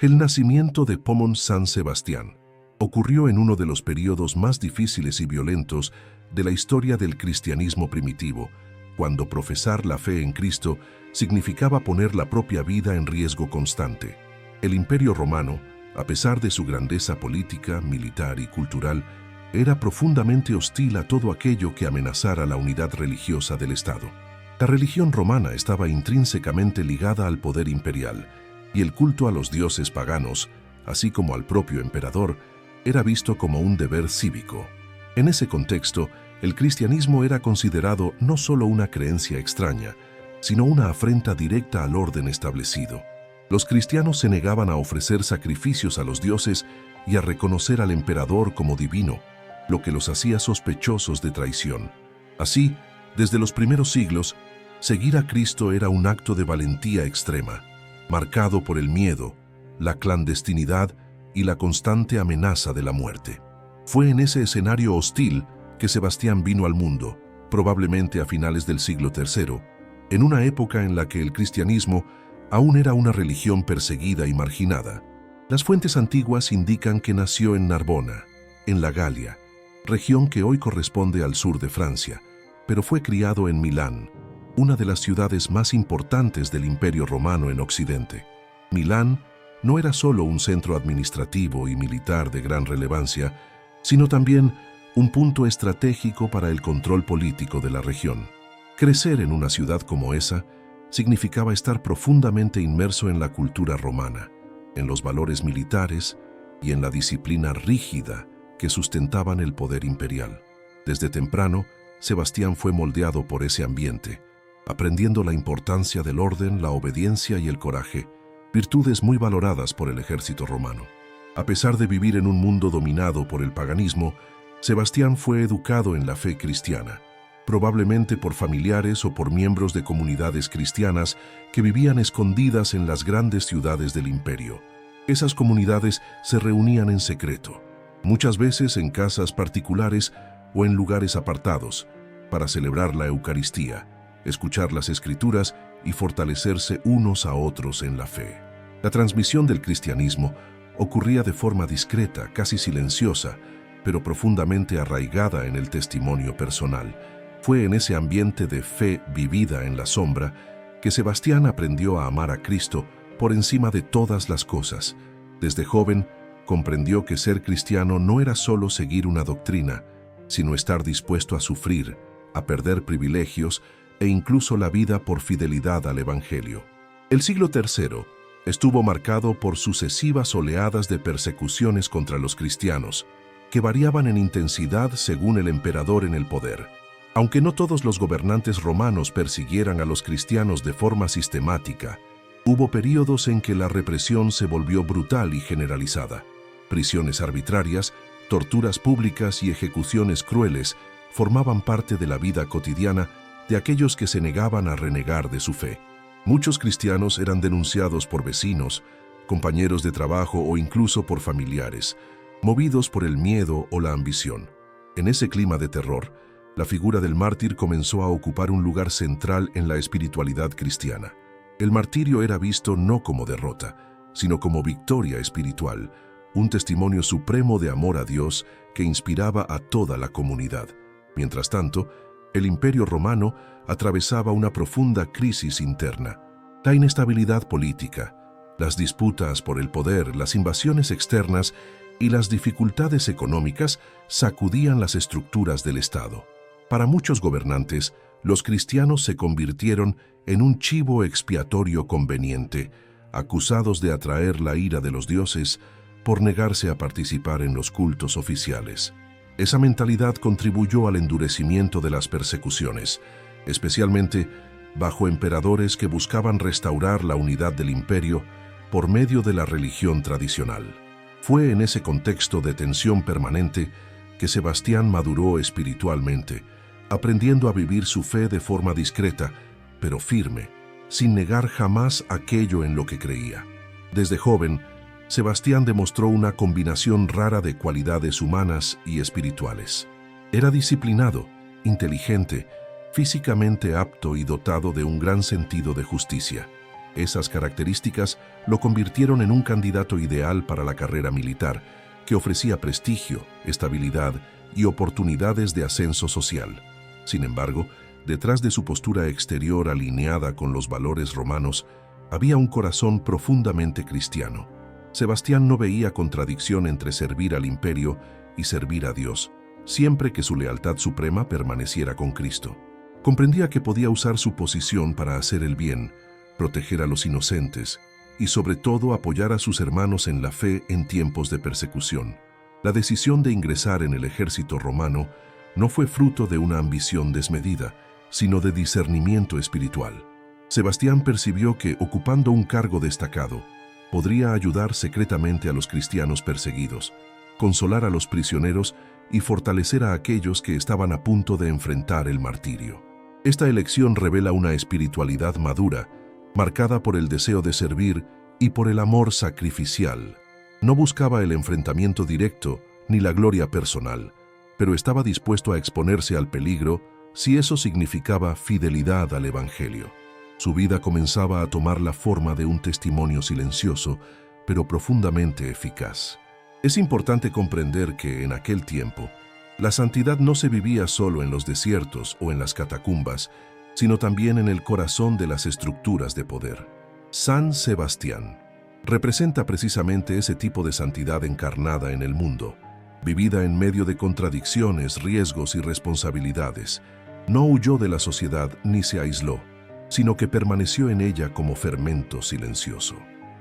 El nacimiento de Pomón San Sebastián ocurrió en uno de los períodos más difíciles y violentos de la historia del cristianismo primitivo, cuando profesar la fe en Cristo significaba poner la propia vida en riesgo constante. El Imperio Romano, a pesar de su grandeza política, militar y cultural, era profundamente hostil a todo aquello que amenazara la unidad religiosa del Estado. La religión romana estaba intrínsecamente ligada al poder imperial, y el culto a los dioses paganos, así como al propio emperador, era visto como un deber cívico. En ese contexto, el cristianismo era considerado no solo una creencia extraña, sino una afrenta directa al orden establecido. Los cristianos se negaban a ofrecer sacrificios a los dioses y a reconocer al emperador como divino, lo que los hacía sospechosos de traición. Así, desde los primeros siglos, seguir a Cristo era un acto de valentía extrema, marcado por el miedo, la clandestinidad y la constante amenaza de la muerte. Fue en ese escenario hostil que Sebastián vino al mundo, probablemente a finales del siglo III, en una época en la que el cristianismo aún era una religión perseguida y marginada. Las fuentes antiguas indican que nació en Narbona, en la Galia, región que hoy corresponde al sur de Francia, pero fue criado en Milán, una de las ciudades más importantes del Imperio Romano en Occidente. Milán no era solo un centro administrativo y militar de gran relevancia, sino también un punto estratégico para el control político de la región. Crecer en una ciudad como esa significaba estar profundamente inmerso en la cultura romana, en los valores militares y en la disciplina rígida que sustentaban el poder imperial. Desde temprano, Sebastián fue moldeado por ese ambiente, aprendiendo la importancia del orden, la obediencia y el coraje, virtudes muy valoradas por el ejército romano. A pesar de vivir en un mundo dominado por el paganismo, Sebastián fue educado en la fe cristiana, probablemente por familiares o por miembros de comunidades cristianas que vivían escondidas en las grandes ciudades del imperio. Esas comunidades se reunían en secreto, muchas veces en casas particulares o en lugares apartados, para celebrar la Eucaristía, escuchar las Escrituras y fortalecerse unos a otros en la fe. La transmisión del cristianismo ocurría de forma discreta, casi silenciosa, pero profundamente arraigada en el testimonio personal. Fue en ese ambiente de fe vivida en la sombra que Sebastián aprendió a amar a Cristo por encima de todas las cosas. Desde joven, comprendió que ser cristiano no era solo seguir una doctrina, sino estar dispuesto a sufrir, a perder privilegios e incluso la vida por fidelidad al Evangelio. El siglo III estuvo marcado por sucesivas oleadas de persecuciones contra los cristianos, que variaban en intensidad según el emperador en el poder. Aunque no todos los gobernantes romanos persiguieran a los cristianos de forma sistemática, hubo períodos en que la represión se volvió brutal y generalizada. Prisiones arbitrarias, torturas públicas y ejecuciones crueles formaban parte de la vida cotidiana de aquellos que se negaban a renegar de su fe. Muchos cristianos eran denunciados por vecinos, compañeros de trabajo o incluso por familiares, movidos por el miedo o la ambición. En ese clima de terror, la figura del mártir comenzó a ocupar un lugar central en la espiritualidad cristiana. El martirio era visto no como derrota, sino como victoria espiritual, un testimonio supremo de amor a Dios que inspiraba a toda la comunidad. Mientras tanto, el Imperio Romano atravesaba una profunda crisis interna. La inestabilidad política, las disputas por el poder, las invasiones externas y las dificultades económicas sacudían las estructuras del Estado. Para muchos gobernantes, los cristianos se convirtieron en un chivo expiatorio conveniente, acusados de atraer la ira de los dioses por negarse a participar en los cultos oficiales. Esa mentalidad contribuyó al endurecimiento de las persecuciones, especialmente bajo emperadores que buscaban restaurar la unidad del imperio por medio de la religión tradicional. Fue en ese contexto de tensión permanente que Sebastián maduró espiritualmente, aprendiendo a vivir su fe de forma discreta, pero firme, sin negar jamás aquello en lo que creía. Desde joven, Sebastián demostró una combinación rara de cualidades humanas y espirituales. Era disciplinado, inteligente, físicamente apto y dotado de un gran sentido de justicia. Esas características lo convirtieron en un candidato ideal para la carrera militar, que ofrecía prestigio, estabilidad y oportunidades de ascenso social. Sin embargo, detrás de su postura exterior alineada con los valores romanos, había un corazón profundamente cristiano. Sebastián no veía contradicción entre servir al imperio y servir a Dios, siempre que su lealtad suprema permaneciera con Cristo. Comprendía que podía usar su posición para hacer el bien, proteger a los inocentes y sobre todo apoyar a sus hermanos en la fe en tiempos de persecución. La decisión de ingresar en el ejército romano no fue fruto de una ambición desmedida, sino de discernimiento espiritual. Sebastián percibió que, ocupando un cargo destacado, podría ayudar secretamente a los cristianos perseguidos, consolar a los prisioneros y fortalecer a aquellos que estaban a punto de enfrentar el martirio. Esta elección revela una espiritualidad madura, marcada por el deseo de servir y por el amor sacrificial. No buscaba el enfrentamiento directo ni la gloria personal, pero estaba dispuesto a exponerse al peligro si eso significaba fidelidad al Evangelio. Su vida comenzaba a tomar la forma de un testimonio silencioso, pero profundamente eficaz. Es importante comprender que en aquel tiempo, la santidad no se vivía solo en los desiertos o en las catacumbas, sino también en el corazón de las estructuras de poder. San Sebastián representa precisamente ese tipo de santidad encarnada en el mundo, vivida en medio de contradicciones, riesgos y responsabilidades. No huyó de la sociedad ni se aisló, sino que permaneció en ella como fermento silencioso.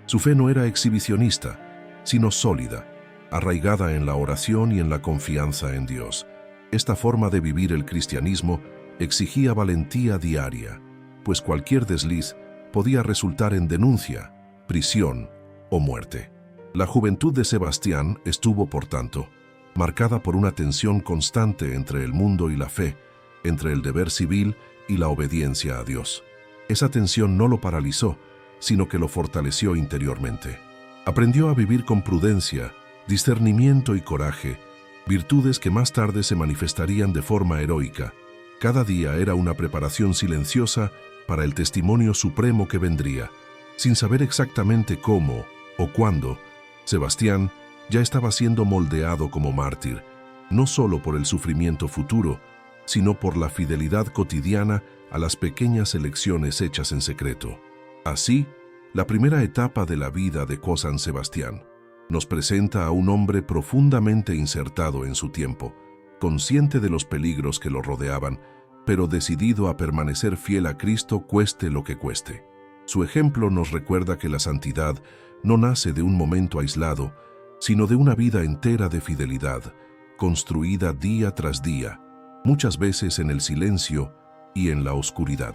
Su fe no era exhibicionista, sino sólida, arraigada en la oración y en la confianza en Dios. Esta forma de vivir el cristianismo exigía valentía diaria, pues cualquier desliz podía resultar en denuncia, prisión o muerte. La juventud de Sebastián estuvo, por tanto, marcada por una tensión constante entre el mundo y la fe, entre el deber civil y la obediencia a Dios. Esa tensión no lo paralizó, sino que lo fortaleció interiormente. Aprendió a vivir con prudencia, discernimiento y coraje, virtudes que más tarde se manifestarían de forma heroica. Cada día era una preparación silenciosa para el testimonio supremo que vendría. Sin saber exactamente cómo o cuándo, Sebastián ya estaba siendo moldeado como mártir, no solo por el sufrimiento futuro, sino por la fidelidad cotidiana a las pequeñas elecciones hechas en secreto. Así, la primera etapa de la vida de San Sebastián nos presenta a un hombre profundamente insertado en su tiempo, consciente de los peligros que lo rodeaban, pero decidido a permanecer fiel a Cristo cueste lo que cueste. Su ejemplo nos recuerda que la santidad no nace de un momento aislado, sino de una vida entera de fidelidad, construida día tras día, muchas veces en el silencio y en la oscuridad.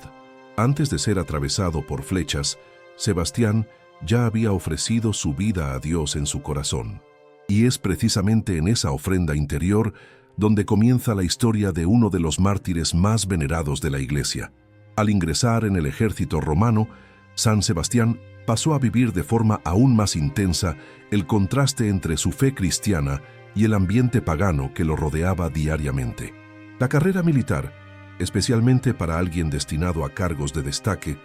Antes de ser atravesado por flechas, Sebastián ya había ofrecido su vida a Dios en su corazón. Y es precisamente en esa ofrenda interior donde comienza la historia de uno de los mártires más venerados de la Iglesia. Al ingresar en el ejército romano, San Sebastián pasó a vivir de forma aún más intensa el contraste entre su fe cristiana y el ambiente pagano que lo rodeaba diariamente. La carrera militar, especialmente para alguien destinado a cargos de destaque,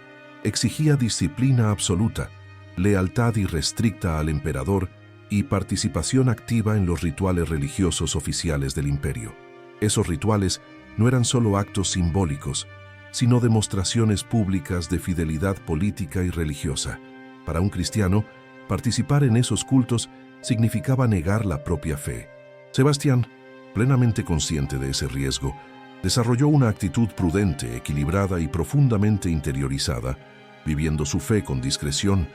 exigía disciplina absoluta, lealtad irrestricta al emperador y participación activa en los rituales religiosos oficiales del imperio. Esos rituales no eran solo actos simbólicos, sino demostraciones públicas de fidelidad política y religiosa. Para un cristiano, participar en esos cultos significaba negar la propia fe. Sebastián, plenamente consciente de ese riesgo, desarrolló una actitud prudente, equilibrada y profundamente interiorizada, viviendo su fe con discreción,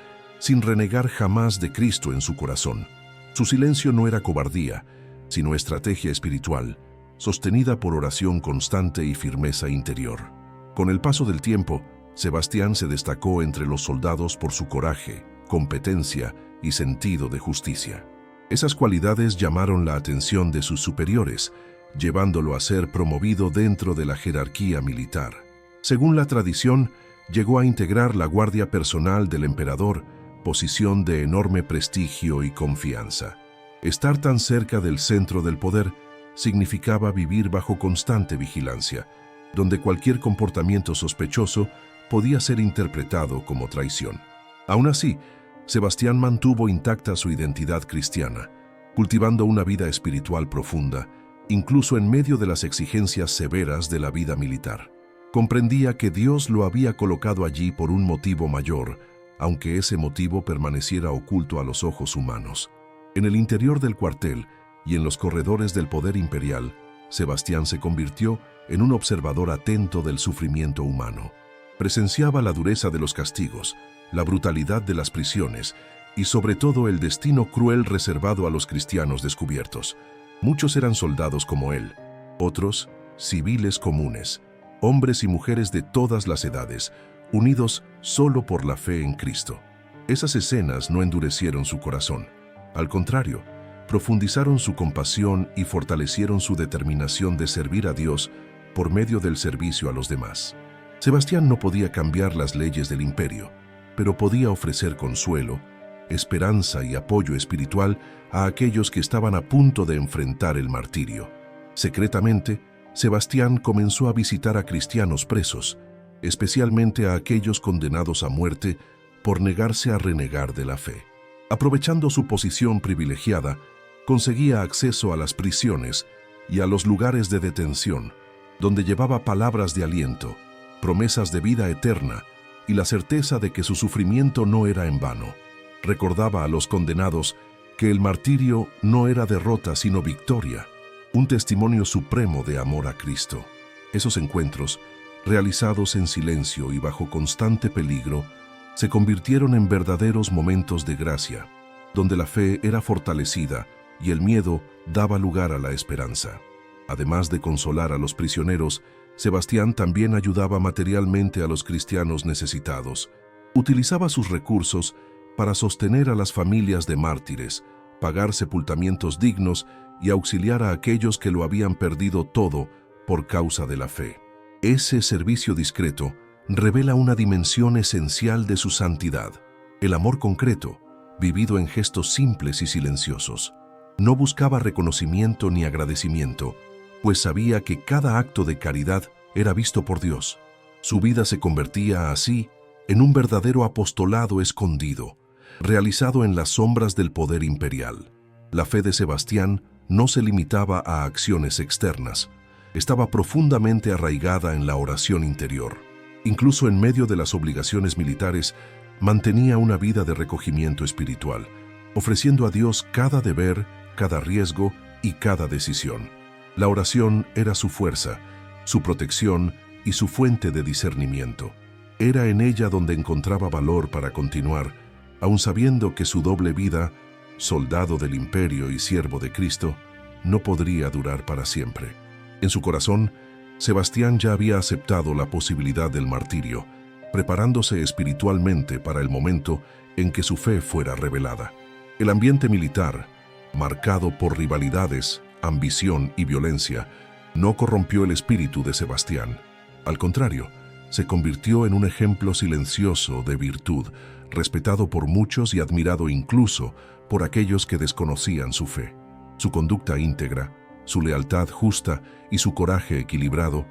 sin renegar jamás de Cristo en su corazón. Su silencio no era cobardía, sino estrategia espiritual, sostenida por oración constante y firmeza interior. Con el paso del tiempo, Sebastián se destacó entre los soldados por su coraje, competencia y sentido de justicia. Esas cualidades llamaron la atención de sus superiores, llevándolo a ser promovido dentro de la jerarquía militar. Según la tradición, llegó a integrar la guardia personal del emperador, posición de enorme prestigio y confianza. Estar tan cerca del centro del poder significaba vivir bajo constante vigilancia, donde cualquier comportamiento sospechoso podía ser interpretado como traición. Aún así, Sebastián mantuvo intacta su identidad cristiana, cultivando una vida espiritual profunda, incluso en medio de las exigencias severas de la vida militar. Comprendía que Dios lo había colocado allí por un motivo mayor, aunque ese motivo permaneciera oculto a los ojos humanos. En el interior del cuartel y en los corredores del poder imperial, Sebastián se convirtió en un observador atento del sufrimiento humano. Presenciaba la dureza de los castigos, la brutalidad de las prisiones y sobre todo el destino cruel reservado a los cristianos descubiertos. Muchos eran soldados como él, otros civiles comunes, hombres y mujeres de todas las edades, unidos solo por la fe en Cristo. Esas escenas no endurecieron su corazón. Al contrario, profundizaron su compasión y fortalecieron su determinación de servir a Dios por medio del servicio a los demás. Sebastián no podía cambiar las leyes del imperio, pero podía ofrecer consuelo, esperanza y apoyo espiritual a aquellos que estaban a punto de enfrentar el martirio. Secretamente, Sebastián comenzó a visitar a cristianos presos, especialmente a aquellos condenados a muerte por negarse a renegar de la fe. Aprovechando su posición privilegiada, conseguía acceso a las prisiones y a los lugares de detención, donde llevaba palabras de aliento, promesas de vida eterna y la certeza de que su sufrimiento no era en vano. Recordaba a los condenados que el martirio no era derrota sino victoria, un testimonio supremo de amor a Cristo. Esos encuentros, realizados en silencio y bajo constante peligro, se convirtieron en verdaderos momentos de gracia, donde la fe era fortalecida y el miedo daba lugar a la esperanza. Además de consolar a los prisioneros, Sebastián también ayudaba materialmente a los cristianos necesitados. Utilizaba sus recursos para sostener a las familias de mártires, pagar sepultamientos dignos y auxiliar a aquellos que lo habían perdido todo por causa de la fe. Ese servicio discreto revela una dimensión esencial de su santidad, el amor concreto, vivido en gestos simples y silenciosos. No buscaba reconocimiento ni agradecimiento, pues sabía que cada acto de caridad era visto por Dios. Su vida se convertía así en un verdadero apostolado escondido, realizado en las sombras del poder imperial. La fe de Sebastián no se limitaba a acciones externas, estaba profundamente arraigada en la oración interior. Incluso en medio de las obligaciones militares, mantenía una vida de recogimiento espiritual, ofreciendo a Dios cada deber, cada riesgo y cada decisión. La oración era su fuerza, su protección y su fuente de discernimiento. Era en ella donde encontraba valor para continuar, aun sabiendo que su doble vida, soldado del imperio y siervo de Cristo, no podría durar para siempre. En su corazón, Sebastián ya había aceptado la posibilidad del martirio, preparándose espiritualmente para el momento en que su fe fuera revelada. El ambiente militar, marcado por rivalidades, ambición y violencia, no corrompió el espíritu de Sebastián. Al contrario, se convirtió en un ejemplo silencioso de virtud, respetado por muchos y admirado incluso por aquellos que desconocían su fe. Su conducta íntegra, su lealtad justa y su coraje equilibrado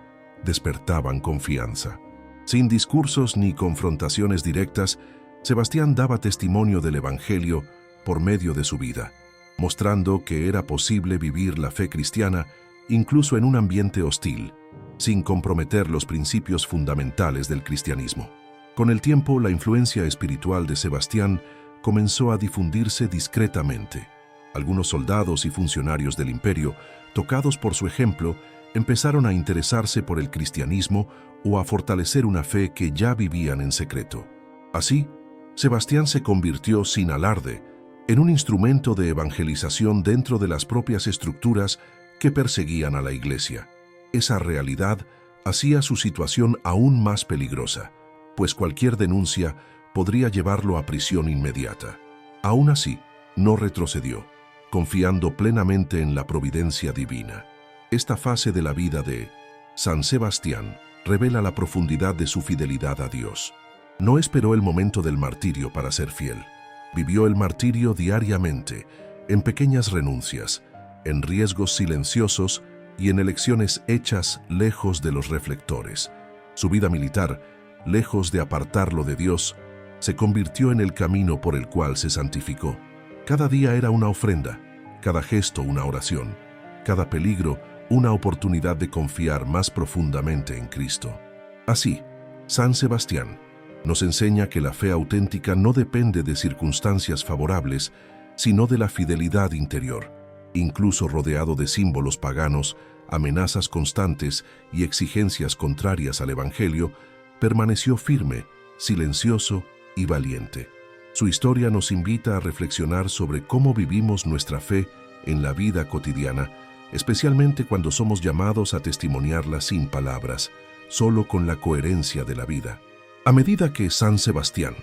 despertaban confianza. Sin discursos ni confrontaciones directas, Sebastián daba testimonio del Evangelio por medio de su vida, mostrando que era posible vivir la fe cristiana incluso en un ambiente hostil, sin comprometer los principios fundamentales del cristianismo. Con el tiempo, la influencia espiritual de Sebastián comenzó a difundirse discretamente. Algunos soldados y funcionarios del imperio, tocados por su ejemplo, empezaron a interesarse por el cristianismo o a fortalecer una fe que ya vivían en secreto. Así, Sebastián se convirtió sin alarde en un instrumento de evangelización dentro de las propias estructuras que perseguían a la Iglesia. Esa realidad hacía su situación aún más peligrosa, pues cualquier denuncia podría llevarlo a prisión inmediata. Aún así, no retrocedió, confiando plenamente en la providencia divina. Esta fase de la vida de San Sebastián revela la profundidad de su fidelidad a Dios. No esperó el momento del martirio para ser fiel. Vivió el martirio diariamente, en pequeñas renuncias, en riesgos silenciosos y en elecciones hechas lejos de los reflectores. Su vida militar, lejos de apartarlo de Dios, se convirtió en el camino por el cual se santificó. Cada día era una ofrenda, cada gesto una oración, cada peligro una oportunidad de confiar más profundamente en Cristo. Así, San Sebastián nos enseña que la fe auténtica no depende de circunstancias favorables, sino de la fidelidad interior. Incluso rodeado de símbolos paganos, amenazas constantes y exigencias contrarias al Evangelio, permaneció firme, silencioso y valiente. Su historia nos invita a reflexionar sobre cómo vivimos nuestra fe en la vida cotidiana, especialmente cuando somos llamados a testimoniarla sin palabras, solo con la coherencia de la vida. A medida que San Sebastián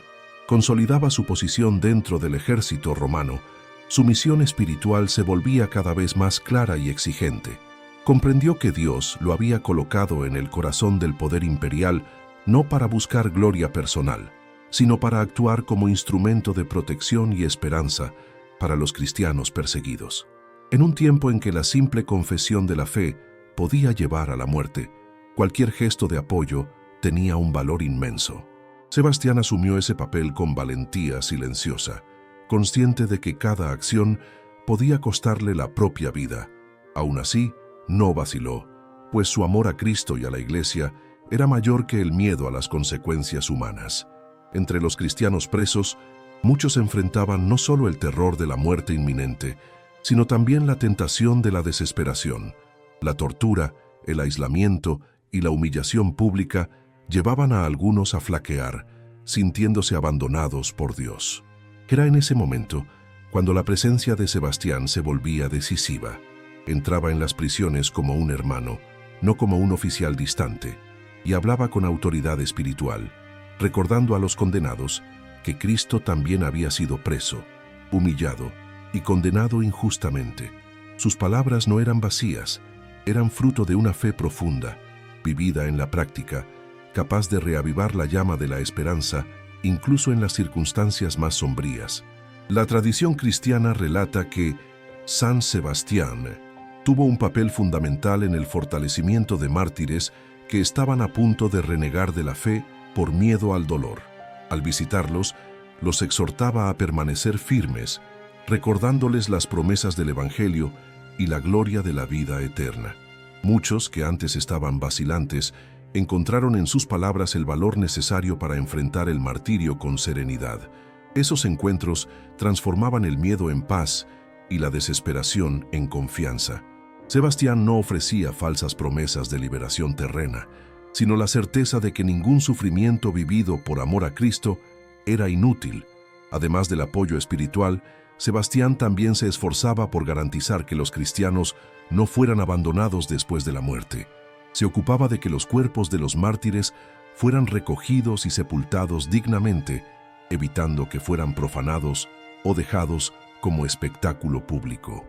consolidaba su posición dentro del ejército romano, su misión espiritual se volvía cada vez más clara y exigente. Comprendió que Dios lo había colocado en el corazón del poder imperial no para buscar gloria personal, sino para actuar como instrumento de protección y esperanza para los cristianos perseguidos. En un tiempo en que la simple confesión de la fe podía llevar a la muerte, cualquier gesto de apoyo tenía un valor inmenso. Sebastián asumió ese papel con valentía silenciosa, consciente de que cada acción podía costarle la propia vida. Aún así, no vaciló, pues su amor a Cristo y a la Iglesia era mayor que el miedo a las consecuencias humanas. Entre los cristianos presos, muchos enfrentaban no solo el terror de la muerte inminente, sino también la tentación de la desesperación. La tortura, el aislamiento y la humillación pública llevaban a algunos a flaquear, sintiéndose abandonados por Dios. Era en ese momento cuando la presencia de Sebastián se volvía decisiva. Entraba en las prisiones como un hermano, no como un oficial distante, y hablaba con autoridad espiritual, recordando a los condenados que Cristo también había sido preso, humillado y condenado injustamente. Sus palabras no eran vacías, eran fruto de una fe profunda, vivida en la práctica, capaz de reavivar la llama de la esperanza, incluso en las circunstancias más sombrías. La tradición cristiana relata que San Sebastián tuvo un papel fundamental en el fortalecimiento de mártires que estaban a punto de renegar de la fe por miedo al dolor. Al visitarlos, los exhortaba a permanecer firmes, recordándoles las promesas del Evangelio y la gloria de la vida eterna. Muchos que antes estaban vacilantes encontraron en sus palabras el valor necesario para enfrentar el martirio con serenidad. Esos encuentros transformaban el miedo en paz y la desesperación en confianza. Sebastián no ofrecía falsas promesas de liberación terrena, sino la certeza de que ningún sufrimiento vivido por amor a Cristo era inútil. Además del apoyo espiritual, Sebastián también se esforzaba por garantizar que los cristianos no fueran abandonados después de la muerte. Se ocupaba de que los cuerpos de los mártires fueran recogidos y sepultados dignamente, evitando que fueran profanados o dejados como espectáculo público.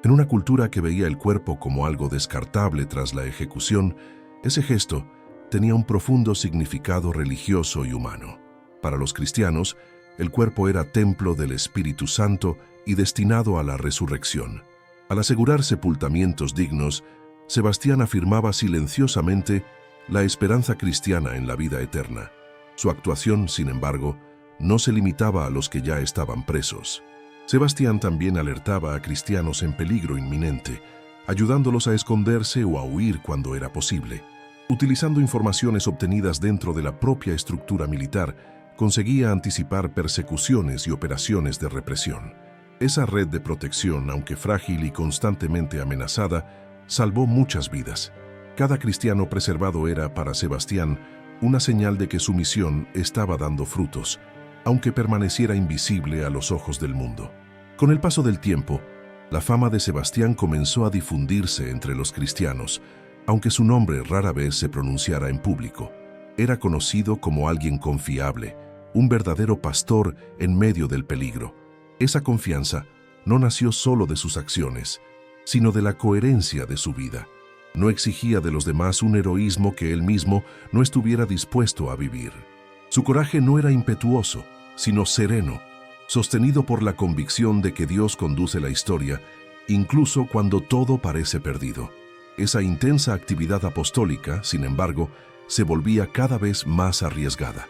En una cultura que veía el cuerpo como algo descartable tras la ejecución, ese gesto tenía un profundo significado religioso y humano. Para los cristianos, el cuerpo era templo del Espíritu Santo y destinado a la resurrección. Al asegurar sepultamientos dignos, Sebastián afirmaba silenciosamente la esperanza cristiana en la vida eterna. Su actuación, sin embargo, no se limitaba a los que ya estaban presos. Sebastián también alertaba a cristianos en peligro inminente, ayudándolos a esconderse o a huir cuando era posible. Utilizando informaciones obtenidas dentro de la propia estructura militar, conseguía anticipar persecuciones y operaciones de represión. Esa red de protección, aunque frágil y constantemente amenazada, salvó muchas vidas. Cada cristiano preservado era, para Sebastián, una señal de que su misión estaba dando frutos, aunque permaneciera invisible a los ojos del mundo. Con el paso del tiempo, la fama de Sebastián comenzó a difundirse entre los cristianos, aunque su nombre rara vez se pronunciara en público. Era conocido como alguien confiable, un verdadero pastor en medio del peligro. Esa confianza no nació solo de sus acciones, sino de la coherencia de su vida. No exigía de los demás un heroísmo que él mismo no estuviera dispuesto a vivir. Su coraje no era impetuoso, sino sereno, sostenido por la convicción de que Dios conduce la historia, incluso cuando todo parece perdido. Esa intensa actividad apostólica, sin embargo, se volvía cada vez más arriesgada.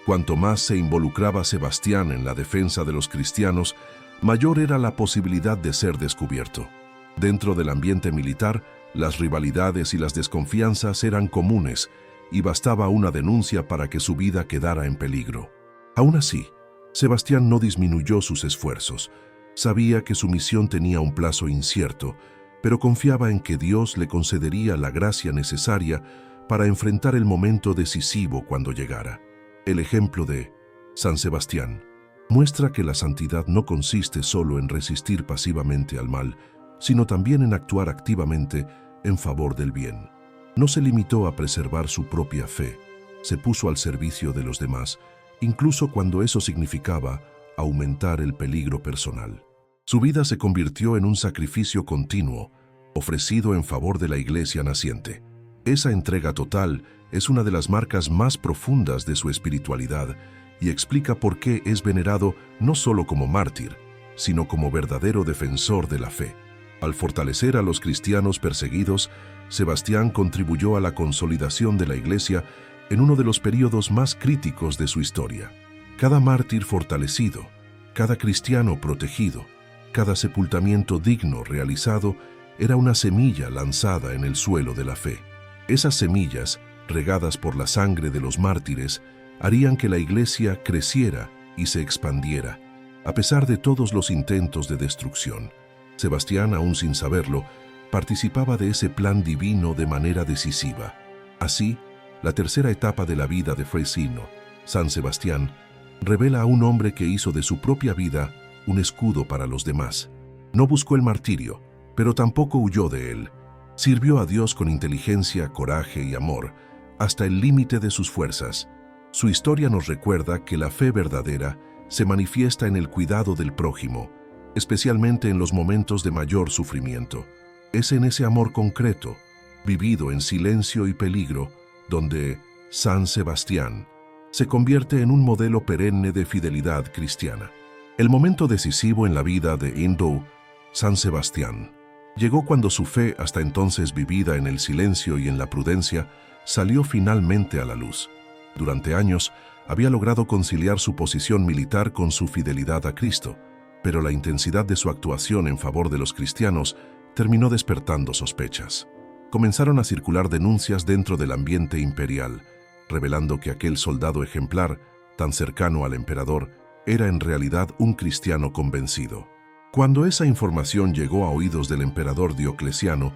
Cuanto más se involucraba Sebastián en la defensa de los cristianos, mayor era la posibilidad de ser descubierto. Dentro del ambiente militar, las rivalidades y las desconfianzas eran comunes y bastaba una denuncia para que su vida quedara en peligro. Aún así, Sebastián no disminuyó sus esfuerzos. Sabía que su misión tenía un plazo incierto, pero confiaba en que Dios le concedería la gracia necesaria para enfrentar el momento decisivo cuando llegara. El ejemplo de San Sebastián muestra que la santidad no consiste solo en resistir pasivamente al mal, sino también en actuar activamente en favor del bien. No se limitó a preservar su propia fe, se puso al servicio de los demás, incluso cuando eso significaba aumentar el peligro personal. Su vida se convirtió en un sacrificio continuo, ofrecido en favor de la Iglesia naciente. Esa entrega total es una de las marcas más profundas de su espiritualidad y explica por qué es venerado no solo como mártir, sino como verdadero defensor de la fe. Al fortalecer a los cristianos perseguidos, Sebastián contribuyó a la consolidación de la Iglesia en uno de los períodos más críticos de su historia. Cada mártir fortalecido, cada cristiano protegido, cada sepultamiento digno realizado era una semilla lanzada en el suelo de la fe. Esas semillas, regadas por la sangre de los mártires, harían que la Iglesia creciera y se expandiera, a pesar de todos los intentos de destrucción. Sebastián, aún sin saberlo, participaba de ese plan divino de manera decisiva. Así, la tercera etapa de la vida de Fray Sino, San Sebastián, revela a un hombre que hizo de su propia vida un escudo para los demás. No buscó el martirio, pero tampoco huyó de él. Sirvió a Dios con inteligencia, coraje y amor, hasta el límite de sus fuerzas. Su historia nos recuerda que la fe verdadera se manifiesta en el cuidado del prójimo, especialmente en los momentos de mayor sufrimiento. Es en ese amor concreto, vivido en silencio y peligro, donde San Sebastián se convierte en un modelo perenne de fidelidad cristiana. El momento decisivo en la vida de Indo, San Sebastián, llegó cuando su fe, hasta entonces vivida en el silencio y en la prudencia, salió finalmente a la luz. Durante años, había logrado conciliar su posición militar con su fidelidad a Cristo, pero la intensidad de su actuación en favor de los cristianos terminó despertando sospechas. Comenzaron a circular denuncias dentro del ambiente imperial, revelando que aquel soldado ejemplar, tan cercano al emperador, era en realidad un cristiano convencido. Cuando esa información llegó a oídos del emperador Diocleciano,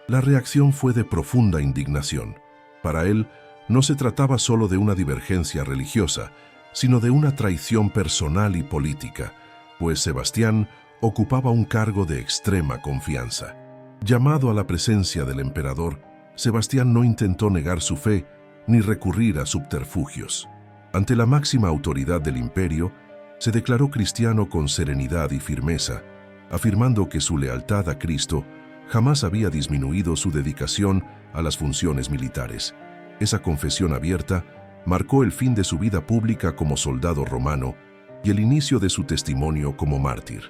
la reacción fue de profunda indignación. Para él, no se trataba solo de una divergencia religiosa, sino de una traición personal y política, pues Sebastián ocupaba un cargo de extrema confianza. Llamado a la presencia del emperador, Sebastián no intentó negar su fe ni recurrir a subterfugios. Ante la máxima autoridad del imperio, se declaró cristiano con serenidad y firmeza, afirmando que su lealtad a Cristo jamás había disminuido su dedicación a las funciones militares. Esa confesión abierta marcó el fin de su vida pública como soldado romano y el inicio de su testimonio como mártir.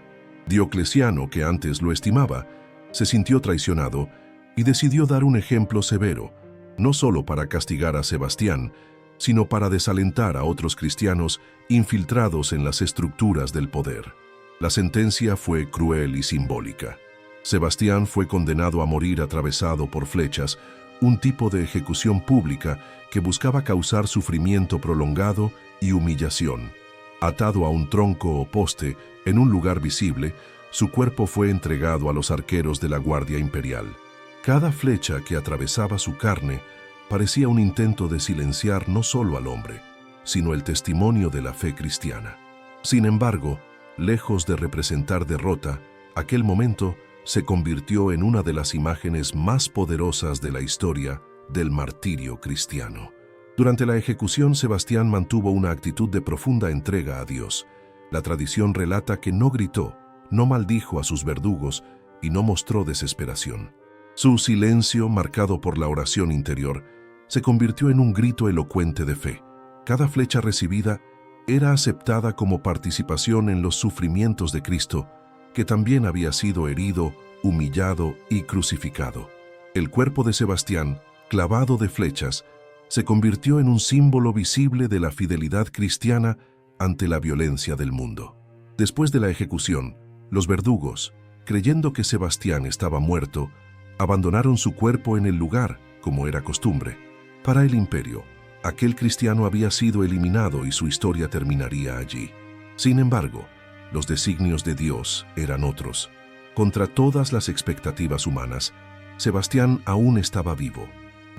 Diocleciano, que antes lo estimaba, se sintió traicionado y decidió dar un ejemplo severo, no solo para castigar a Sebastián, sino para desalentar a otros cristianos infiltrados en las estructuras del poder. La sentencia fue cruel y simbólica. Sebastián fue condenado a morir atravesado por flechas, un tipo de ejecución pública que buscaba causar sufrimiento prolongado y humillación. Atado a un tronco o poste en un lugar visible, su cuerpo fue entregado a los arqueros de la Guardia Imperial. Cada flecha que atravesaba su carne parecía un intento de silenciar no solo al hombre, sino el testimonio de la fe cristiana. Sin embargo, lejos de representar derrota, aquel momento se convirtió en una de las imágenes más poderosas de la historia del martirio cristiano. Durante la ejecución, Sebastián mantuvo una actitud de profunda entrega a Dios. La tradición relata que no gritó, no maldijo a sus verdugos y no mostró desesperación. Su silencio, marcado por la oración interior, se convirtió en un grito elocuente de fe. Cada flecha recibida era aceptada como participación en los sufrimientos de Cristo, que también había sido herido, humillado y crucificado. El cuerpo de Sebastián, clavado de flechas, se convirtió en un símbolo visible de la fidelidad cristiana ante la violencia del mundo. Después de la ejecución, los verdugos, creyendo que Sebastián estaba muerto, abandonaron su cuerpo en el lugar, como era costumbre. Para el imperio, aquel cristiano había sido eliminado y su historia terminaría allí. Sin embargo, los designios de Dios eran otros. Contra todas las expectativas humanas, Sebastián aún estaba vivo,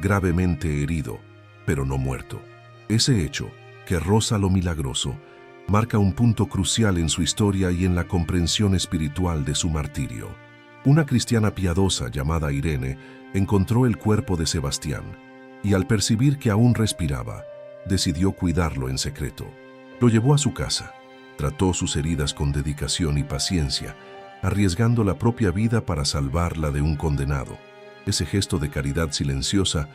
gravemente herido, pero no muerto. Ese hecho, que roza lo milagroso, marca un punto crucial en su historia y en la comprensión espiritual de su martirio. Una cristiana piadosa llamada Irene encontró el cuerpo de Sebastián y al percibir que aún respiraba, decidió cuidarlo en secreto. Lo llevó a su casa, trató sus heridas con dedicación y paciencia, arriesgando la propia vida para salvarla de un condenado. Ese gesto de caridad silenciosa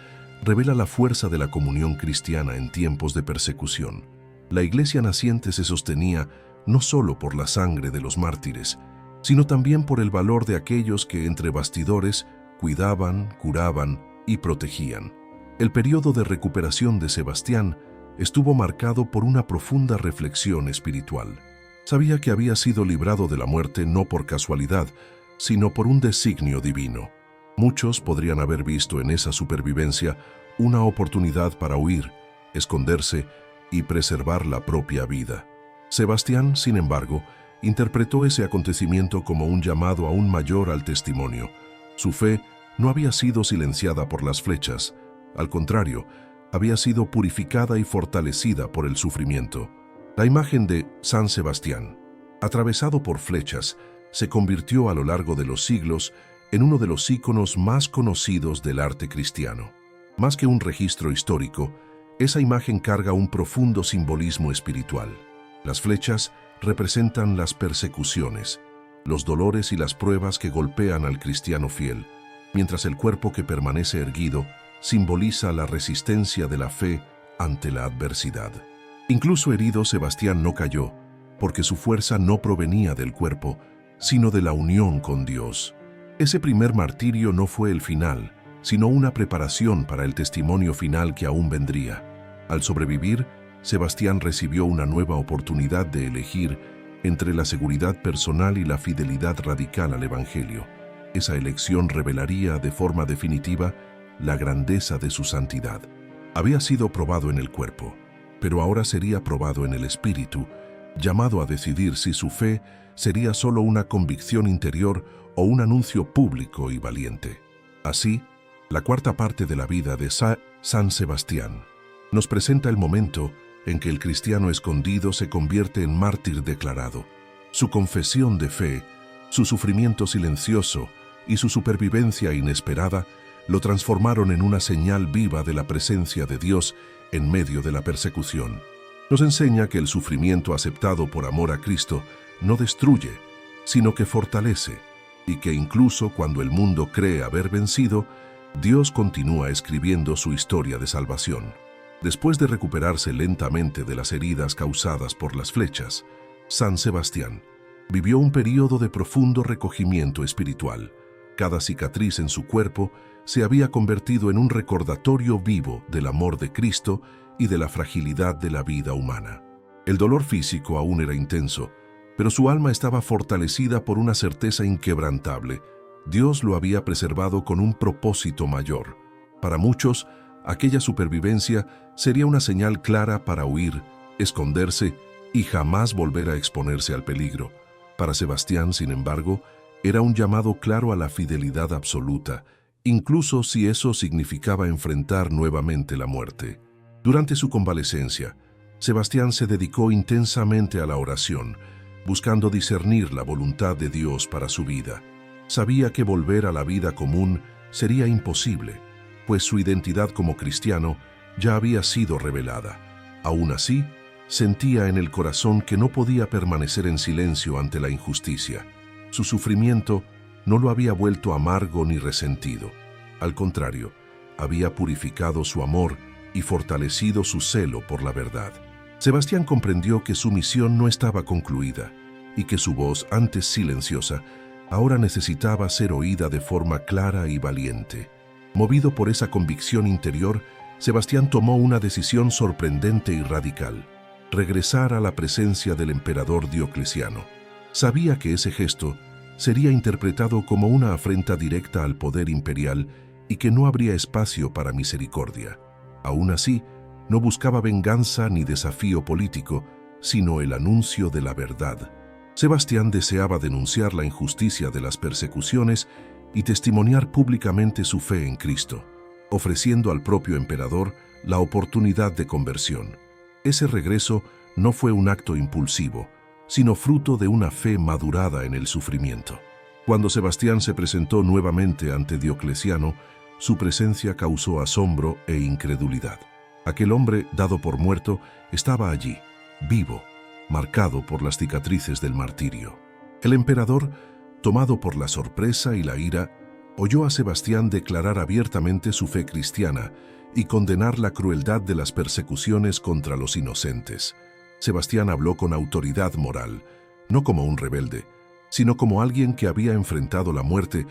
revela la fuerza de la comunión cristiana en tiempos de persecución. La iglesia naciente se sostenía no solo por la sangre de los mártires, sino también por el valor de aquellos que entre bastidores cuidaban, curaban y protegían. El periodo de recuperación de Sebastián estuvo marcado por una profunda reflexión espiritual. Sabía que había sido librado de la muerte no por casualidad, sino por un designio divino. Muchos podrían haber visto en esa supervivencia una oportunidad para huir, esconderse y preservar la propia vida. Sebastián, sin embargo, interpretó ese acontecimiento como un llamado aún mayor al testimonio. Su fe no había sido silenciada por las flechas, al contrario, había sido purificada y fortalecida por el sufrimiento. La imagen de San Sebastián, atravesado por flechas, se convirtió a lo largo de los siglos en uno de los íconos más conocidos del arte cristiano. Más que un registro histórico, esa imagen carga un profundo simbolismo espiritual. Las flechas representan las persecuciones, los dolores y las pruebas que golpean al cristiano fiel, mientras el cuerpo que permanece erguido simboliza la resistencia de la fe ante la adversidad. Incluso herido, Sebastián no cayó, porque su fuerza no provenía del cuerpo, sino de la unión con Dios. Ese primer martirio no fue el final, sino una preparación para el testimonio final que aún vendría. Al sobrevivir, Sebastián recibió una nueva oportunidad de elegir entre la seguridad personal y la fidelidad radical al Evangelio. Esa elección revelaría de forma definitiva la grandeza de su santidad. Había sido probado en el cuerpo, pero ahora sería probado en el espíritu, llamado a decidir si su fe sería solo una convicción interior o un anuncio público y valiente. Así, la cuarta parte de la vida de San Sebastián nos presenta el momento en que el cristiano escondido se convierte en mártir declarado. Su confesión de fe, su sufrimiento silencioso y su supervivencia inesperada lo transformaron en una señal viva de la presencia de Dios en medio de la persecución. Nos enseña que el sufrimiento aceptado por amor a Cristo no destruye, sino que fortalece, y que incluso cuando el mundo cree haber vencido, Dios continúa escribiendo su historia de salvación. Después de recuperarse lentamente de las heridas causadas por las flechas, San Sebastián vivió un período de profundo recogimiento espiritual. Cada cicatriz en su cuerpo se había convertido en un recordatorio vivo del amor de Cristo y de la fragilidad de la vida humana. El dolor físico aún era intenso, pero su alma estaba fortalecida por una certeza inquebrantable. Dios lo había preservado con un propósito mayor. Para muchos, aquella supervivencia sería una señal clara para huir, esconderse y jamás volver a exponerse al peligro. Para Sebastián, sin embargo, era un llamado claro a la fidelidad absoluta, incluso si eso significaba enfrentar nuevamente la muerte. Durante su convalecencia, Sebastián se dedicó intensamente a la oración, buscando discernir la voluntad de Dios para su vida. Sabía que volver a la vida común sería imposible, pues su identidad como cristiano ya había sido revelada. Aún así, sentía en el corazón que no podía permanecer en silencio ante la injusticia. Su sufrimiento no lo había vuelto amargo ni resentido. Al contrario, había purificado su amor y fortalecido su celo por la verdad. Sebastián comprendió que su misión no estaba concluida y que su voz, antes silenciosa, ahora necesitaba ser oída de forma clara y valiente. Movido por esa convicción interior, Sebastián tomó una decisión sorprendente y radical: regresar a la presencia del emperador Diocleciano. Sabía que ese gesto sería interpretado como una afrenta directa al poder imperial y que no habría espacio para misericordia. Aún así, no buscaba venganza ni desafío político, sino el anuncio de la verdad. Sebastián deseaba denunciar la injusticia de las persecuciones y testimoniar públicamente su fe en Cristo, ofreciendo al propio emperador la oportunidad de conversión. Ese regreso no fue un acto impulsivo, sino fruto de una fe madurada en el sufrimiento. Cuando Sebastián se presentó nuevamente ante Diocleciano, su presencia causó asombro e incredulidad. Aquel hombre, dado por muerto, estaba allí, vivo, marcado por las cicatrices del martirio. El emperador, tomado por la sorpresa y la ira, oyó a Sebastián declarar abiertamente su fe cristiana y condenar la crueldad de las persecuciones contra los inocentes. Sebastián habló con autoridad moral, no como un rebelde, sino como alguien que había enfrentado la muerte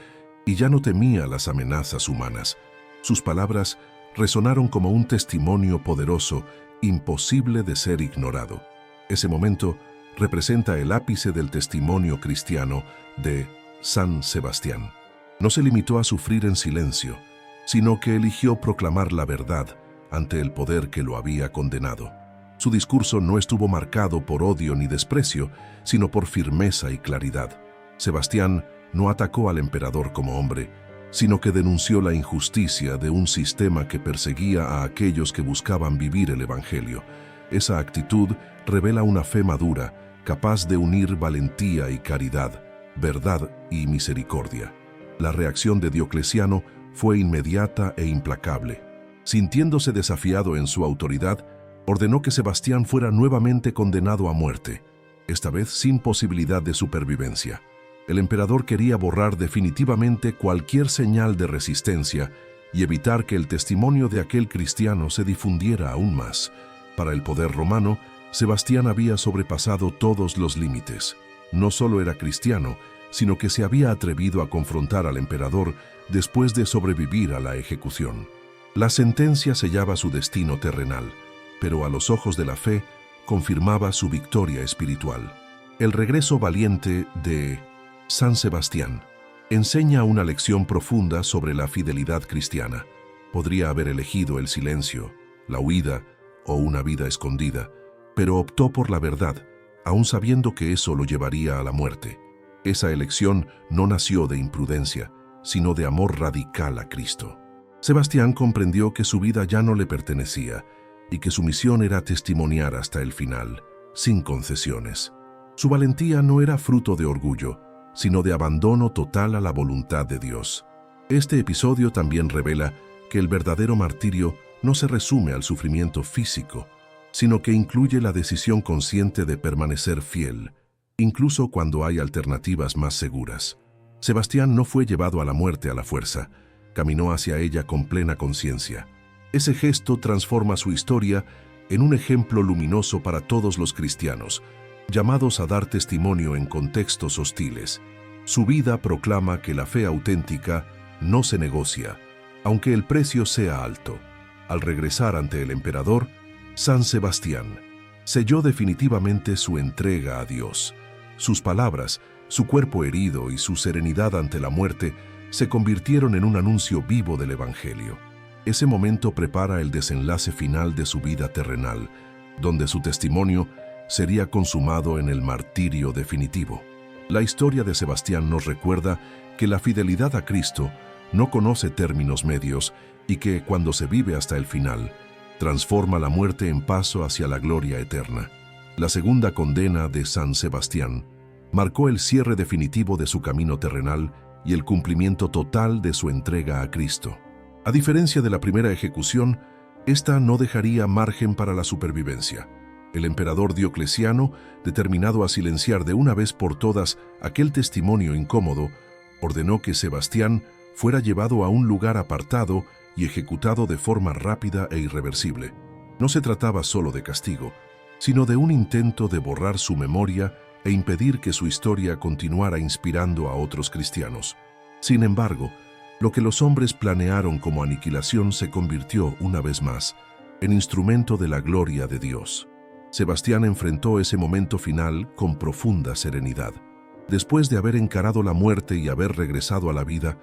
y ya no temía las amenazas humanas. Sus palabras resonaron como un testimonio poderoso, imposible de ser ignorado. Ese momento representa el ápice del testimonio cristiano de San Sebastián. No se limitó a sufrir en silencio, sino que eligió proclamar la verdad ante el poder que lo había condenado. Su discurso no estuvo marcado por odio ni desprecio, sino por firmeza y claridad. Sebastián no atacó al emperador como hombre, sino que denunció la injusticia de un sistema que perseguía a aquellos que buscaban vivir el Evangelio. Esa actitud revela una fe madura, capaz de unir valentía y caridad, verdad y misericordia. La reacción de Diocleciano fue inmediata e implacable. Sintiéndose desafiado en su autoridad, ordenó que Sebastián fuera nuevamente condenado a muerte, esta vez sin posibilidad de supervivencia. El emperador quería borrar definitivamente cualquier señal de resistencia y evitar que el testimonio de aquel cristiano se difundiera aún más. Para el poder romano, Sebastián había sobrepasado todos los límites. No solo era cristiano, sino que se había atrevido a confrontar al emperador después de sobrevivir a la ejecución. La sentencia sellaba su destino terrenal, pero a los ojos de la fe confirmaba su victoria espiritual. El regreso valiente de San Sebastián enseña una lección profunda sobre la fidelidad cristiana. Podría haber elegido el silencio, la huida o una vida escondida, pero optó por la verdad, aun sabiendo que eso lo llevaría a la muerte. Esa elección no nació de imprudencia, sino de amor radical a Cristo. Sebastián comprendió que su vida ya no le pertenecía y que su misión era testimoniar hasta el final, sin concesiones. Su valentía no era fruto de orgullo, sino de abandono total a la voluntad de Dios. Este episodio también revela que el verdadero martirio no se resume al sufrimiento físico, sino que incluye la decisión consciente de permanecer fiel, incluso cuando hay alternativas más seguras. Sebastián no fue llevado a la muerte a la fuerza, caminó hacia ella con plena conciencia. Ese gesto transforma su historia en un ejemplo luminoso para todos los cristianos, llamados a dar testimonio en contextos hostiles. Su vida proclama que la fe auténtica no se negocia, aunque el precio sea alto. Al regresar ante el emperador, San Sebastián selló definitivamente su entrega a Dios. Sus palabras, su cuerpo herido y su serenidad ante la muerte se convirtieron en un anuncio vivo del Evangelio. Ese momento prepara el desenlace final de su vida terrenal, donde su testimonio sería consumado en el martirio definitivo. La historia de Sebastián nos recuerda que la fidelidad a Cristo no conoce términos medios y que, cuando se vive hasta el final, transforma la muerte en paso hacia la gloria eterna. La segunda condena de San Sebastián marcó el cierre definitivo de su camino terrenal y el cumplimiento total de su entrega a Cristo. A diferencia de la primera ejecución, esta no dejaría margen para la supervivencia. El emperador Diocleciano, determinado a silenciar de una vez por todas aquel testimonio incómodo, ordenó que Sebastián fuera llevado a un lugar apartado y ejecutado de forma rápida e irreversible. No se trataba solo de castigo, sino de un intento de borrar su memoria e impedir que su historia continuara inspirando a otros cristianos. Sin embargo, Lo que los hombres planearon como aniquilación se convirtió, una vez más, en instrumento de la gloria de Dios. Sebastián enfrentó ese momento final con profunda serenidad. Después de haber encarado la muerte y haber regresado a la vida,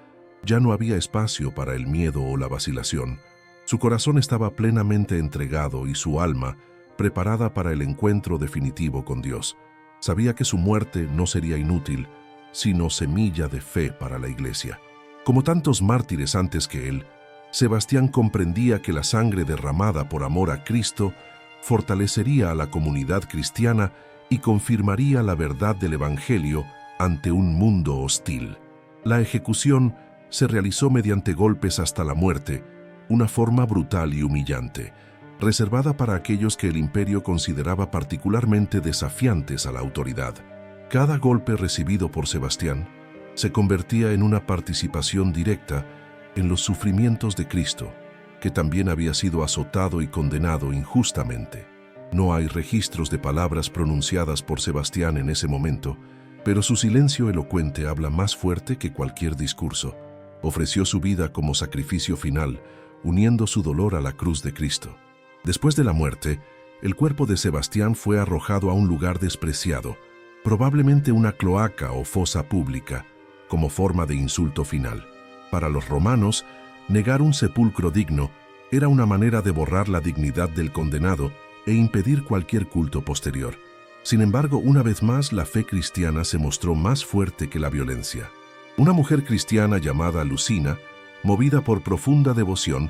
ya no había espacio para el miedo o la vacilación. Su corazón estaba plenamente entregado y su alma preparada para el encuentro definitivo con Dios. Sabía que su muerte no sería inútil, sino semilla de fe para la Iglesia. Como tantos mártires antes que él, Sebastián comprendía que la sangre derramada por amor a Cristo fortalecería a la comunidad cristiana y confirmaría la verdad del Evangelio ante un mundo hostil. La ejecución se realizó mediante golpes hasta la muerte, una forma brutal y humillante, reservada para aquellos que el imperio consideraba particularmente desafiantes a la autoridad. Cada golpe recibido por Sebastián se convertía en una participación directa en los sufrimientos de Cristo, que también había sido azotado y condenado injustamente. No hay registros de palabras pronunciadas por Sebastián en ese momento, pero su silencio elocuente habla más fuerte que cualquier discurso. Ofreció su vida como sacrificio final, uniendo su dolor a la cruz de Cristo. Después de la muerte, el cuerpo de Sebastián fue arrojado a un lugar despreciado, probablemente una cloaca o fosa pública, como forma de insulto final. Para los romanos, negar un sepulcro digno era una manera de borrar la dignidad del condenado e impedir cualquier culto posterior. Sin embargo, una vez más, la fe cristiana se mostró más fuerte que la violencia. Una mujer cristiana llamada Lucina, movida por profunda devoción,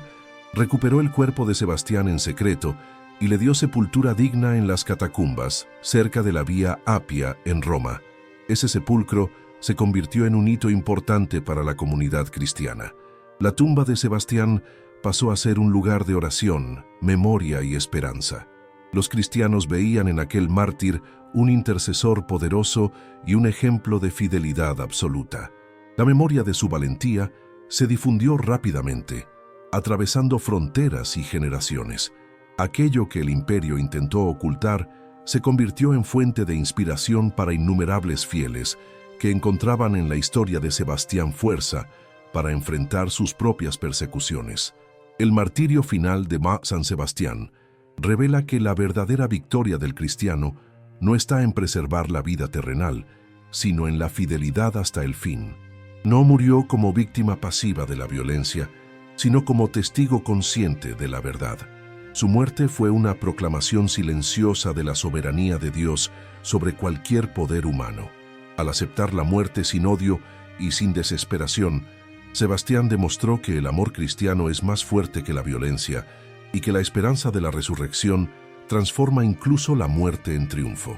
recuperó el cuerpo de Sebastián en secreto y le dio sepultura digna en las catacumbas, cerca de la Vía Apia en Roma. Ese sepulcro se convirtió en un hito importante para la comunidad cristiana. La tumba de Sebastián pasó a ser un lugar de oración, memoria y esperanza. Los cristianos veían en aquel mártir un intercesor poderoso y un ejemplo de fidelidad absoluta. La memoria de su valentía se difundió rápidamente, atravesando fronteras y generaciones. Aquello que el imperio intentó ocultar se convirtió en fuente de inspiración para innumerables fieles que encontraban en la historia de Sebastián fuerza para enfrentar sus propias persecuciones. El martirio final de San Sebastián revela que la verdadera victoria del cristiano no está en preservar la vida terrenal, sino en la fidelidad hasta el fin. No murió como víctima pasiva de la violencia, sino como testigo consciente de la verdad. Su muerte fue una proclamación silenciosa de la soberanía de Dios sobre cualquier poder humano. Al aceptar la muerte sin odio y sin desesperación, Sebastián demostró que el amor cristiano es más fuerte que la violencia y que la esperanza de la resurrección transforma incluso la muerte en triunfo.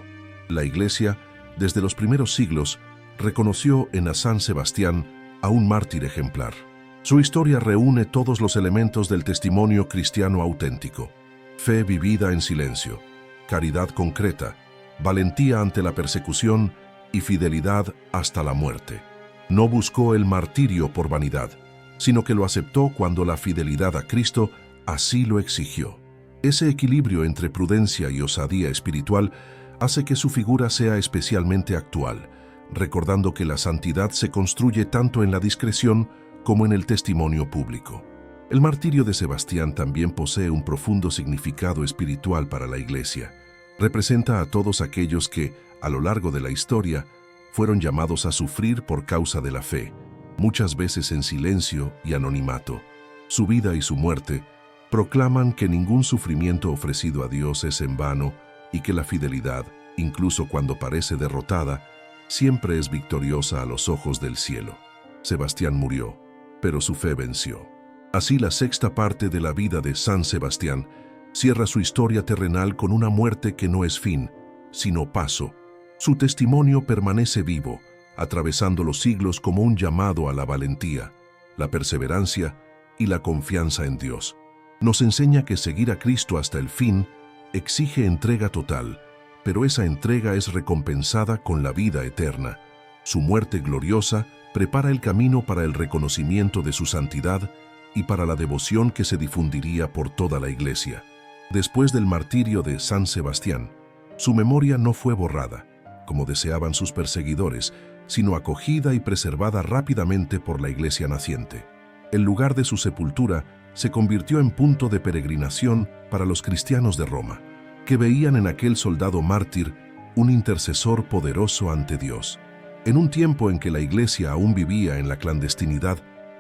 La Iglesia, desde los primeros siglos, reconoció en San Sebastián a un mártir ejemplar. Su historia reúne todos los elementos del testimonio cristiano auténtico: fe vivida en silencio, caridad concreta, valentía ante la persecución y fidelidad hasta la muerte. No buscó el martirio por vanidad, sino que lo aceptó cuando la fidelidad a Cristo así lo exigió. Ese equilibrio entre prudencia y osadía espiritual hace que su figura sea especialmente actual, recordando que la santidad se construye tanto en la discreción como en el testimonio público. El martirio de Sebastián también posee un profundo significado espiritual para la Iglesia. Representa a todos aquellos que, a lo largo de la historia, fueron llamados a sufrir por causa de la fe, muchas veces en silencio y anonimato. Su vida y su muerte proclaman que ningún sufrimiento ofrecido a Dios es en vano y que la fidelidad, incluso cuando parece derrotada, siempre es victoriosa a los ojos del cielo. Sebastián murió, pero su fe venció. Así, la sexta parte de la vida de San Sebastián cierra su historia terrenal con una muerte que no es fin, sino paso. Su testimonio permanece vivo, atravesando los siglos como un llamado a la valentía, la perseverancia y la confianza en Dios. Nos enseña que seguir a Cristo hasta el fin exige entrega total, pero esa entrega es recompensada con la vida eterna. Su muerte gloriosa prepara el camino para el reconocimiento de su santidad y para la devoción que se difundiría por toda la Iglesia. Después del martirio de San Sebastián, su memoria no fue borrada, como deseaban sus perseguidores, sino acogida y preservada rápidamente por la Iglesia naciente. El lugar de su sepultura se convirtió en punto de peregrinación para los cristianos de Roma, que veían en aquel soldado mártir un intercesor poderoso ante Dios. En un tiempo en que la Iglesia aún vivía en la clandestinidad,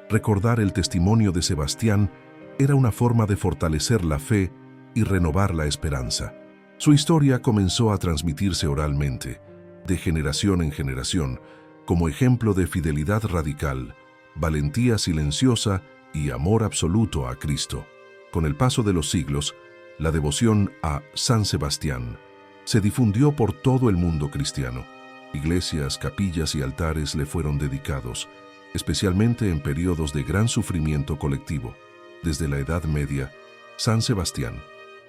recordar el testimonio de Sebastián era una forma de fortalecer la fe y renovar la esperanza. Su historia comenzó a transmitirse oralmente, de generación en generación, como ejemplo de fidelidad radical, valentía silenciosa y amor absoluto a Cristo. Con el paso de los siglos, la devoción a San Sebastián se difundió por todo el mundo cristiano. Iglesias, capillas y altares le fueron dedicados, especialmente en periodos de gran sufrimiento colectivo. Desde la Edad Media, San Sebastián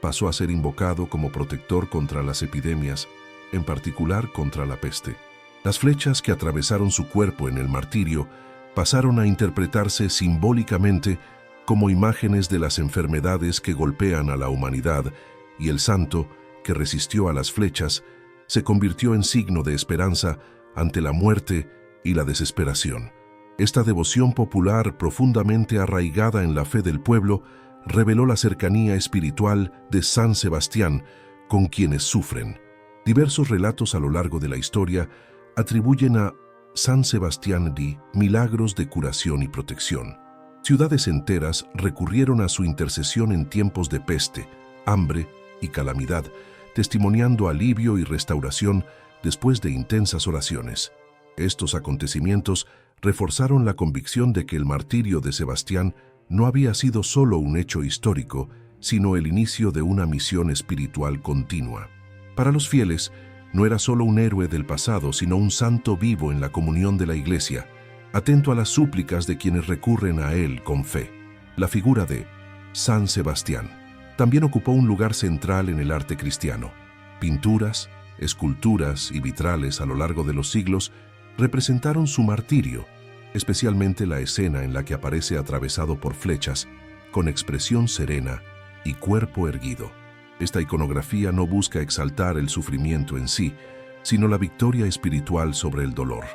pasó a ser invocado como protector contra las epidemias, en particular contra la peste. Las flechas que atravesaron su cuerpo en el martirio pasaron a interpretarse simbólicamente como imágenes de las enfermedades que golpean a la humanidad, y el santo, que resistió a las flechas, se convirtió en signo de esperanza ante la muerte y la desesperación. Esta devoción popular, profundamente arraigada en la fe del pueblo, reveló la cercanía espiritual de San Sebastián con quienes sufren. Diversos relatos a lo largo de la historia atribuyen a San Sebastián milagros de curación y protección. Ciudades enteras recurrieron a su intercesión en tiempos de peste, hambre y calamidad, testimoniando alivio y restauración después de intensas oraciones. Estos acontecimientos reforzaron la convicción de que el martirio de Sebastián no había sido solo un hecho histórico, sino el inicio de una misión espiritual continua. Para los fieles, no era solo un héroe del pasado, sino un santo vivo en la comunión de la Iglesia, atento a las súplicas de quienes recurren a él con fe. La figura de San Sebastián también ocupó un lugar central en el arte cristiano. Pinturas, esculturas y vitrales a lo largo de los siglos representaron su martirio, especialmente la escena en la que aparece atravesado por flechas, con expresión serena y cuerpo erguido. Esta iconografía no busca exaltar el sufrimiento en sí, sino la victoria espiritual sobre el dolor.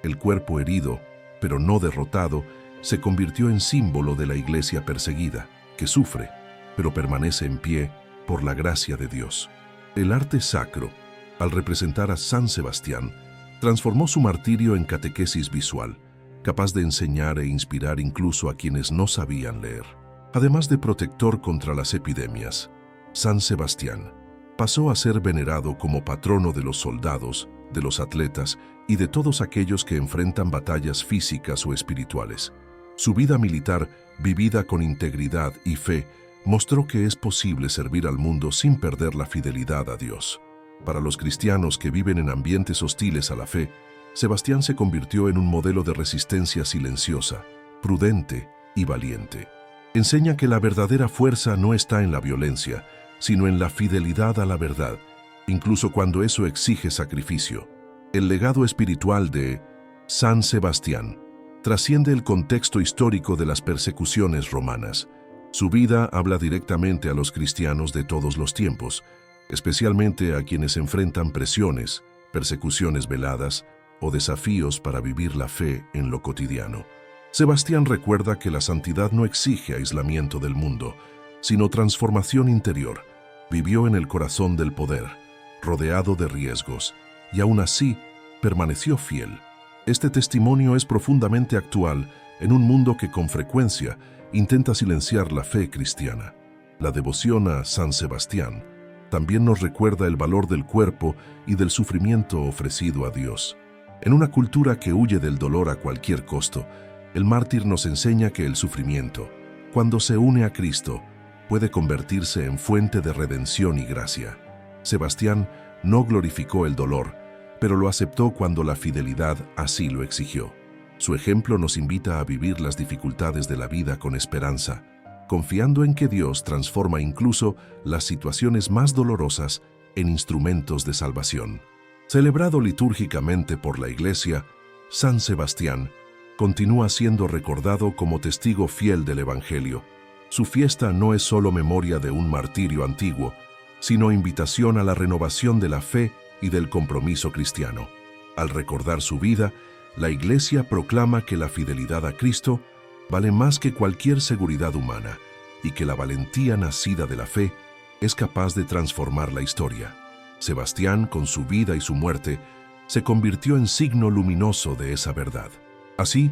El cuerpo herido, pero no derrotado, se convirtió en símbolo de la Iglesia perseguida, que sufre, pero permanece en pie por la gracia de Dios. El arte sacro, al representar a San Sebastián, transformó su martirio en catequesis visual, capaz de enseñar e inspirar incluso a quienes no sabían leer. Además de protector contra las epidemias, San Sebastián pasó a ser venerado como patrono de los soldados, de los atletas y de todos aquellos que enfrentan batallas físicas o espirituales. Su vida militar, vivida con integridad y fe, mostró que es posible servir al mundo sin perder la fidelidad a Dios. Para los cristianos que viven en ambientes hostiles a la fe, Sebastián se convirtió en un modelo de resistencia silenciosa, prudente y valiente. Enseña que la verdadera fuerza no está en la violencia, sino en la fidelidad a la verdad, incluso cuando eso exige sacrificio. El legado espiritual de San Sebastián trasciende el contexto histórico de las persecuciones romanas. Su vida habla directamente a los cristianos de todos los tiempos, especialmente a quienes enfrentan presiones, persecuciones veladas o desafíos para vivir la fe en lo cotidiano. Sebastián recuerda que la santidad no exige aislamiento del mundo, sino transformación interior. Vivió en el corazón del poder, rodeado de riesgos, y aún así permaneció fiel. Este testimonio es profundamente actual en un mundo que con frecuencia intenta silenciar la fe cristiana. La devoción a San Sebastián también nos recuerda el valor del cuerpo y del sufrimiento ofrecido a Dios. En una cultura que huye del dolor a cualquier costo, el mártir nos enseña que el sufrimiento, cuando se une a Cristo, puede convertirse en fuente de redención y gracia. Sebastián no glorificó el dolor, pero lo aceptó cuando la fidelidad así lo exigió. Su ejemplo nos invita a vivir las dificultades de la vida con esperanza, confiando en que Dios transforma incluso las situaciones más dolorosas en instrumentos de salvación. Celebrado litúrgicamente por la Iglesia, San Sebastián continúa siendo recordado como testigo fiel del Evangelio. Su fiesta no es solo memoria de un martirio antiguo, sino invitación a la renovación de la fe y del compromiso cristiano. Al recordar su vida, la Iglesia proclama que la fidelidad a Cristo vale más que cualquier seguridad humana y que la valentía nacida de la fe es capaz de transformar la historia. Sebastián, con su vida y su muerte, se convirtió en signo luminoso de esa verdad. Así,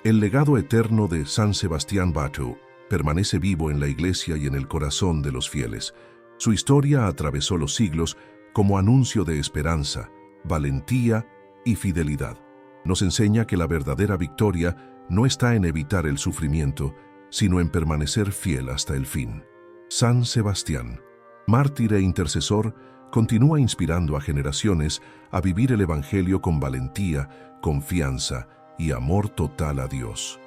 el legado eterno de San Sebastián Batu permanece vivo en la Iglesia y en el corazón de los fieles. Su historia atravesó los siglos como anuncio de esperanza, valentía y fidelidad. Nos enseña que la verdadera victoria no está en evitar el sufrimiento, sino en permanecer fiel hasta el fin. San Sebastián, mártir e intercesor, continúa inspirando a generaciones a vivir el Evangelio con valentía, confianza y amor total a Dios.